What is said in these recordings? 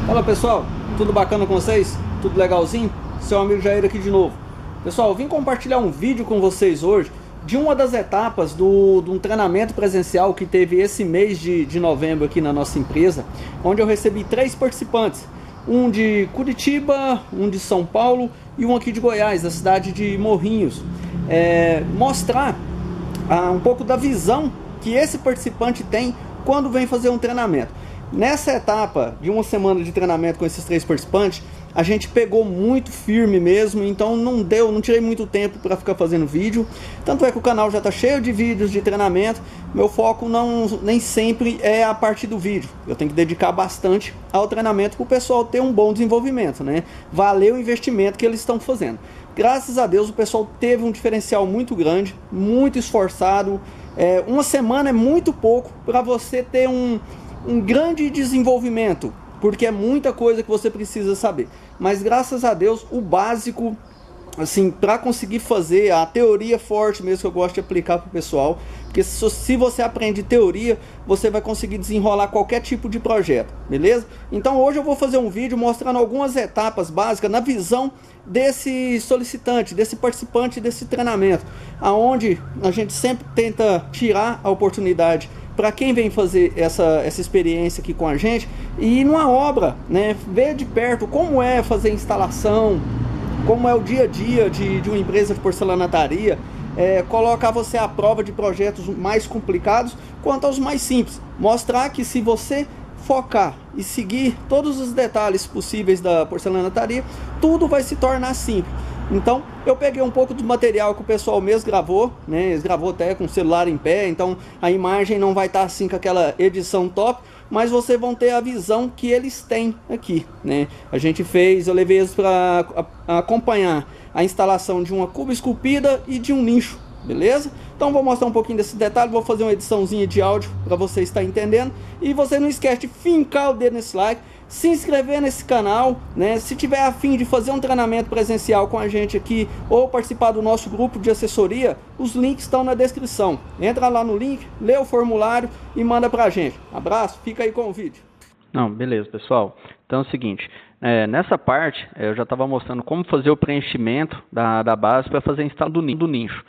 Fala pessoal, tudo bacana com vocês? Tudo legalzinho? Seu amigo Jair aqui de novo. Pessoal, eu vim compartilhar um vídeo com vocês hoje de uma das etapas de um treinamento presencial que teve esse mês de novembro aqui na nossa empresa, onde eu recebi 3 participantes, um de Curitiba, um de São Paulo e um aqui de Goiás, da cidade de Morrinhos. Mostrar um pouco da visão que esse participante tem quando vem fazer um treinamento. Nessa etapa de uma semana de treinamento com esses 3 participantes, a gente pegou muito firme mesmo, então não tirei muito tempo para ficar fazendo vídeo. Tanto é que o canal já está cheio de vídeos de treinamento. Meu foco nem sempre é a parte do vídeo. Eu tenho que dedicar bastante ao treinamento para o pessoal ter um bom desenvolvimento, né? Valer o investimento que eles estão fazendo. Graças a Deus o pessoal teve um diferencial muito grande, muito esforçado. Uma semana é muito pouco para você ter um grande desenvolvimento, porque é muita coisa que você precisa saber. Mas graças a Deus, o básico, assim, para conseguir fazer a teoria forte mesmo, que eu gosto de aplicar para o pessoal, porque se você aprende teoria, você vai conseguir desenrolar qualquer tipo de projeto, beleza? Então hoje eu vou fazer um vídeo mostrando algumas etapas básicas na visão desse solicitante, desse participante desse treinamento, aonde a gente sempre tenta tirar a oportunidade para quem vem fazer essa experiência aqui com a gente e ir numa obra, né, ver de perto como é fazer instalação, como é o dia a dia de uma empresa de porcelanataria, colocar você à prova de projetos mais complicados quanto aos mais simples, mostrar que se você focar e seguir todos os detalhes possíveis da porcelanataria, tudo vai se tornar simples. Então eu peguei um pouco do material que o pessoal mesmo gravou, né? Eles gravou até com o celular em pé, então a imagem não vai estar assim com aquela edição top, mas vocês vão ter a visão que eles têm aqui, né? Eu levei eles para acompanhar a instalação de uma cuba esculpida e de um nicho, beleza? Então vou mostrar um pouquinho desse detalhe, vou fazer uma ediçãozinha de áudio para você estar entendendo. E você não esquece de fincar o dedo nesse like, se inscrever nesse canal, né? Se tiver a fim de fazer um treinamento presencial com a gente aqui ou participar do nosso grupo de assessoria, os links estão na descrição. Entra lá no link, lê o formulário e manda pra gente. Abraço, fica aí com o vídeo. Não, beleza, pessoal. Então é o seguinte, nessa parte eu já estava mostrando como fazer o preenchimento da base para fazer a instalação do nicho.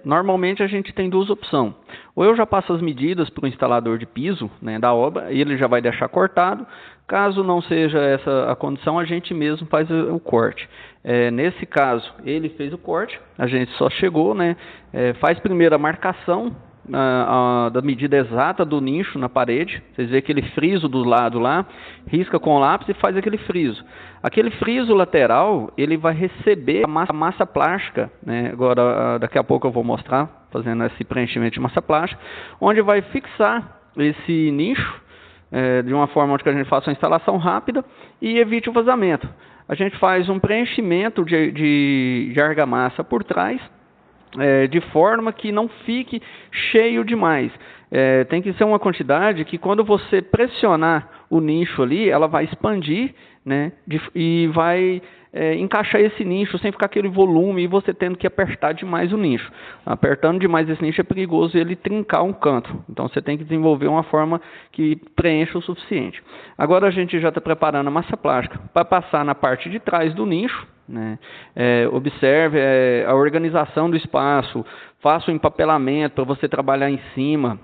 Normalmente a gente tem 2 opções. Ou eu já passo as medidas para o instalador de piso, né, da obra, e ele já vai deixar cortado. Caso não seja essa a condição, a gente mesmo faz o corte. Nesse caso, ele fez o corte, a gente só chegou, né, faz primeiro a marcação da medida exata do nicho na parede. Vocês veem aquele friso do lado lá, risca com o lápis e faz aquele friso. Aquele friso lateral, ele vai receber a massa plástica, né? Agora, daqui a pouco eu vou mostrar, fazendo esse preenchimento de massa plástica, onde vai fixar esse nicho, de uma forma onde a gente faça uma instalação rápida e evite o vazamento. A gente faz um preenchimento de argamassa por trás, de forma que não fique cheio demais. Tem que ser uma quantidade que quando você pressionar o nicho ali, ela vai expandir, né, e vai encaixar esse nicho sem ficar aquele volume e você tendo que apertar demais o nicho. Apertando demais esse nicho é perigoso ele trincar um canto. Então você tem que desenvolver uma forma que preencha o suficiente. Agora a gente já está preparando a massa plástica para passar na parte de trás do nicho, né? Observe a organização do espaço, faça o empapelamento para você trabalhar em cima.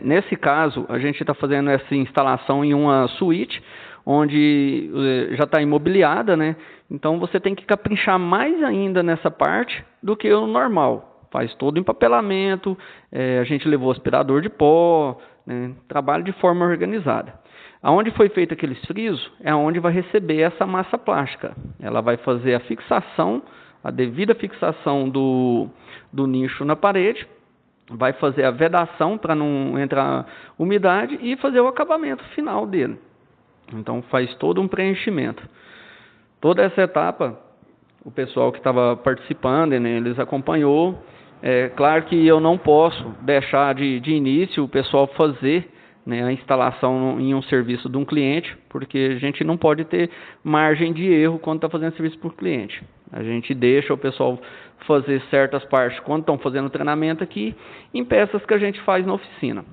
Nesse caso, a gente está fazendo essa instalação em uma suíte, onde já está imobiliada, né? Então você tem que caprichar mais ainda nessa parte do que o normal. Faz todo o empapelamento, a gente levou aspirador de pó, né? Trabalha de forma organizada. Aonde foi feito aqueles frisos é onde vai receber essa massa plástica. Ela vai fazer a fixação, a devida fixação do nicho na parede, vai fazer a vedação para não entrar umidade e fazer o acabamento final dele. Então faz todo um preenchimento. Toda essa etapa, o pessoal que estava participando, né, eles acompanhou. Claro que eu não posso deixar de início o pessoal fazer, né, a instalação em um serviço de um cliente, porque a gente não pode ter margem de erro quando está fazendo serviço para o cliente. A gente deixa o pessoal fazer certas partes quando estão fazendo treinamento aqui, em peças que a gente faz na oficina.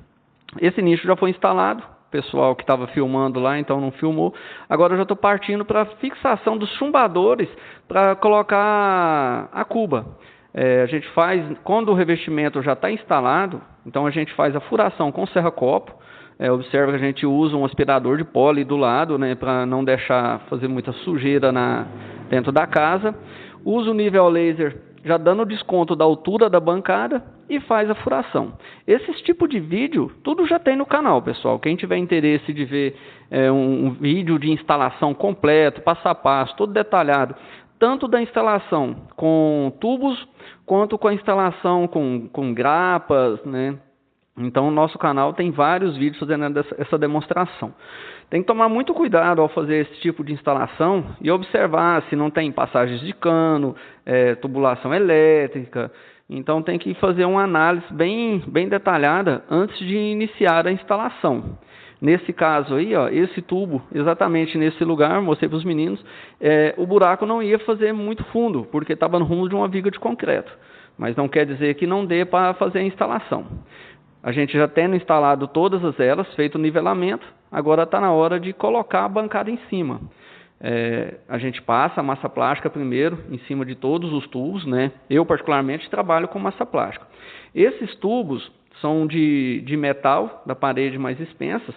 Esse nicho já foi instalado, pessoal que estava filmando lá, então não filmou. Agora eu já estou partindo para a fixação dos chumbadores para colocar a cuba. A gente faz, quando o revestimento já está instalado, então a gente faz a furação com serra-copo. Observa que a gente usa um aspirador de pó ali do lado, né, para não deixar fazer muita sujeira dentro da casa. Usa o nível laser já dando desconto da altura da bancada e faz a furação. Esse tipo de vídeo, tudo já tem no canal, pessoal. Quem tiver interesse de ver um vídeo de instalação completo, passo a passo, todo detalhado, tanto da instalação com tubos, quanto com a instalação com grapas, né? Então, o nosso canal tem vários vídeos fazendo essa demonstração. Tem que tomar muito cuidado ao fazer esse tipo de instalação e observar se não tem passagens de cano, tubulação elétrica. Então, tem que fazer uma análise bem detalhada antes de iniciar a instalação. Nesse caso aí, ó, esse tubo, exatamente nesse lugar, mostrei para os meninos, o buraco não ia fazer muito fundo, porque estava no rumo de uma viga de concreto. Mas não quer dizer que não dê para fazer a instalação. A gente já tendo instalado todas as elas, feito o nivelamento, agora está na hora de colocar a bancada em cima. A gente passa a massa plástica primeiro, em cima de todos os tubos, né? Eu particularmente trabalho com massa plástica. Esses tubos são de metal, da parede mais expensas,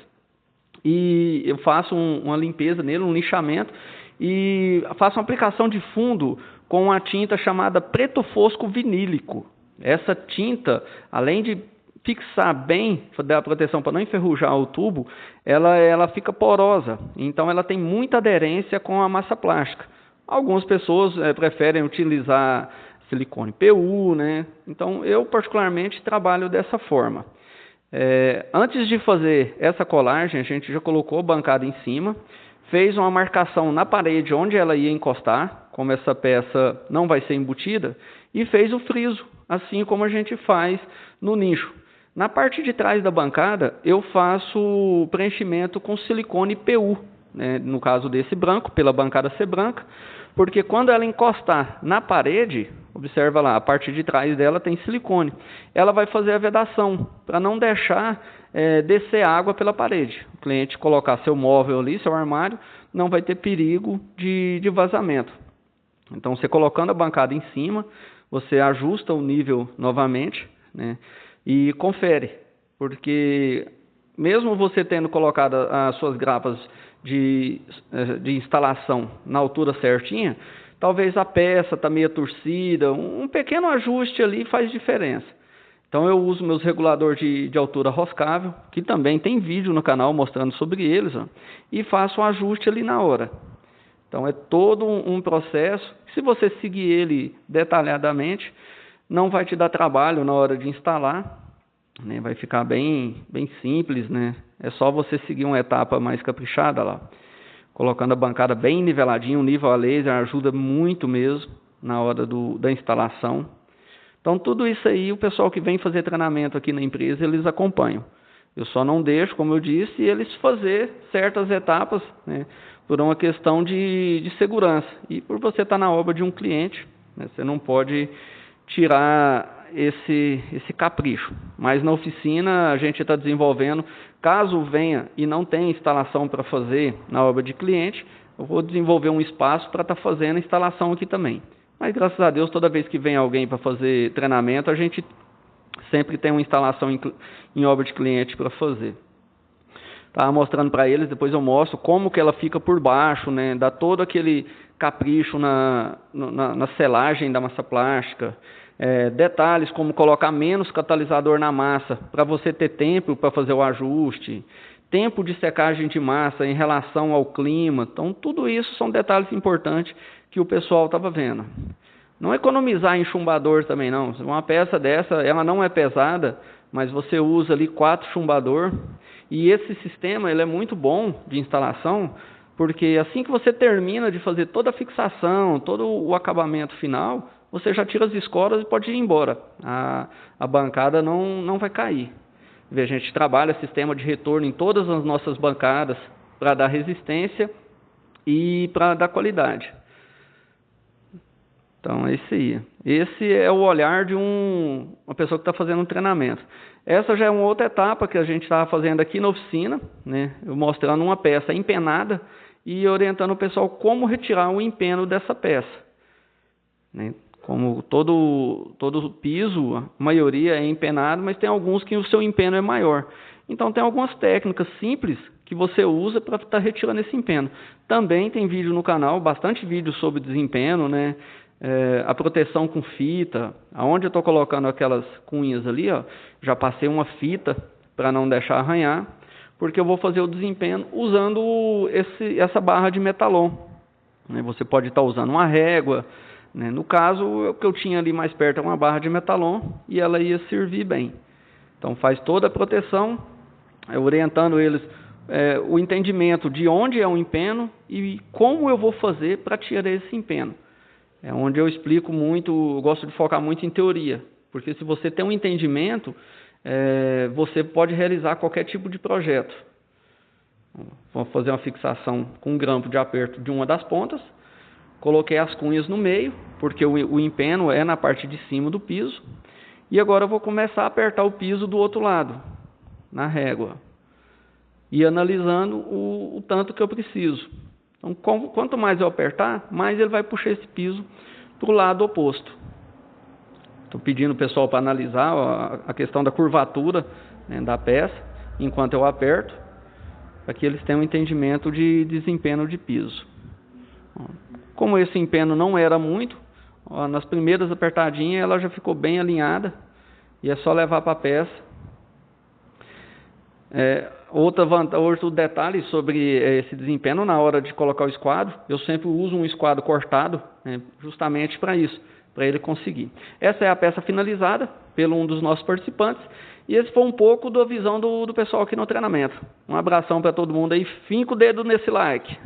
e eu faço uma limpeza nele, um lixamento, e faço uma aplicação de fundo com uma tinta chamada preto fosco vinílico. Essa tinta, além de fixar bem, dar a proteção para não enferrujar o tubo, ela fica porosa, então ela tem muita aderência com a massa plástica. Algumas pessoas preferem utilizar silicone PU, né? Então eu particularmente trabalho dessa forma. Antes de fazer essa colagem, a gente já colocou a bancada em cima, fez uma marcação na parede onde ela ia encostar, como essa peça não vai ser embutida, e fez o friso, assim como a gente faz no nicho. Na parte de trás da bancada, eu faço preenchimento com silicone PU, né? No caso desse branco, pela bancada ser branca, porque quando ela encostar na parede, observa lá, a parte de trás dela tem silicone, ela vai fazer a vedação, para não deixar descer água pela parede. O cliente colocar seu móvel ali, seu armário, não vai ter perigo de vazamento. Então, você colocando a bancada em cima, você ajusta o nível novamente, né? E confere, porque mesmo você tendo colocado as suas grapas de instalação na altura certinha, talvez a peça está meio torcida, um pequeno ajuste ali faz diferença. Então eu uso meus reguladores de altura roscável, que também tem vídeo no canal mostrando sobre eles, ó, e faço um ajuste ali na hora. Então é todo um processo, se você seguir ele detalhadamente, não vai te dar trabalho na hora de instalar, né? Vai ficar bem simples, né? É só você seguir uma etapa mais caprichada lá. Colocando a bancada bem niveladinha, o nível a laser ajuda muito mesmo na hora da instalação. Então tudo isso aí, o pessoal que vem fazer treinamento aqui na empresa, eles acompanham. Eu só não deixo, como eu disse, eles fazer certas etapas, né? Por uma questão de segurança. E por você estar na obra de um cliente, né? Você não pode tirar esse capricho. Mas na oficina a gente está desenvolvendo, caso venha e não tenha instalação para fazer na obra de cliente, eu vou desenvolver um espaço para estar fazendo a instalação aqui também. Mas graças a Deus, toda vez que vem alguém para fazer treinamento, a gente sempre tem uma instalação em obra de cliente para fazer. Estava mostrando para eles, depois eu mostro como que ela fica por baixo, né? Dá todo aquele capricho na selagem da massa plástica. Detalhes como colocar menos catalisador na massa para você ter tempo para fazer o ajuste, tempo de secagem de massa em relação ao clima. Então tudo isso são detalhes importantes que o pessoal estava vendo. Não economizar em chumbador também não. Uma peça dessa, ela não é pesada, mas você usa ali 4 chumbador, e esse sistema ele é muito bom de instalação, porque assim que você termina de fazer toda a fixação, todo o acabamento final, você já tira as escoras e pode ir embora. A bancada não vai cair. A gente trabalha sistema de retorno em todas as nossas bancadas para dar resistência e para dar qualidade. Então é isso aí. Esse é o olhar de uma pessoa que está fazendo um treinamento. Essa já é uma outra etapa que a gente estava fazendo aqui na oficina, né? Eu mostrando uma peça empenada e orientando o pessoal como retirar o empeno dessa peça, né? Como todo o piso, a maioria é empenado, mas tem alguns que o seu empeno é maior. Então tem algumas técnicas simples que você usa para estar retirando esse empeno. Também tem vídeo no canal, bastante vídeo sobre desempeno, né? A proteção com fita, aonde eu estou colocando aquelas cunhas ali, ó, já passei uma fita para não deixar arranhar, porque eu vou fazer o desempeno usando essa barra de metalon, né? Você pode estar usando uma régua, né? No caso, o que eu tinha ali mais perto é uma barra de metalon e ela ia servir bem. Então faz toda a proteção, orientando eles o entendimento de onde é o empeno e como eu vou fazer para tirar esse empeno. É onde eu explico muito, eu gosto de focar muito em teoria, porque se você tem um entendimento, você pode realizar qualquer tipo de projeto. Vou fazer uma fixação com um grampo de aperto de uma das pontas, coloquei as cunhas no meio, porque o empeno é na parte de cima do piso, e agora eu vou começar a apertar o piso do outro lado, na régua, e analisando o tanto que eu preciso. Então, quanto mais eu apertar, mais ele vai puxar esse piso para o lado oposto. Estou pedindo o pessoal para analisar a questão da curvatura, né, da peça, enquanto eu aperto, para que eles tenham um entendimento de desempenho de piso. Como esse empeno não era muito, nas primeiras apertadinhas ela já ficou bem alinhada, e é só levar para a peça. Outro detalhe sobre esse desempenho na hora de colocar o esquadro, eu sempre uso um esquadro cortado, né, justamente para isso, para ele conseguir. Essa é a peça finalizada pelo um dos nossos participantes, e esse foi um pouco da visão do pessoal aqui no treinamento. Um abração para todo mundo aí, finca o dedo nesse like.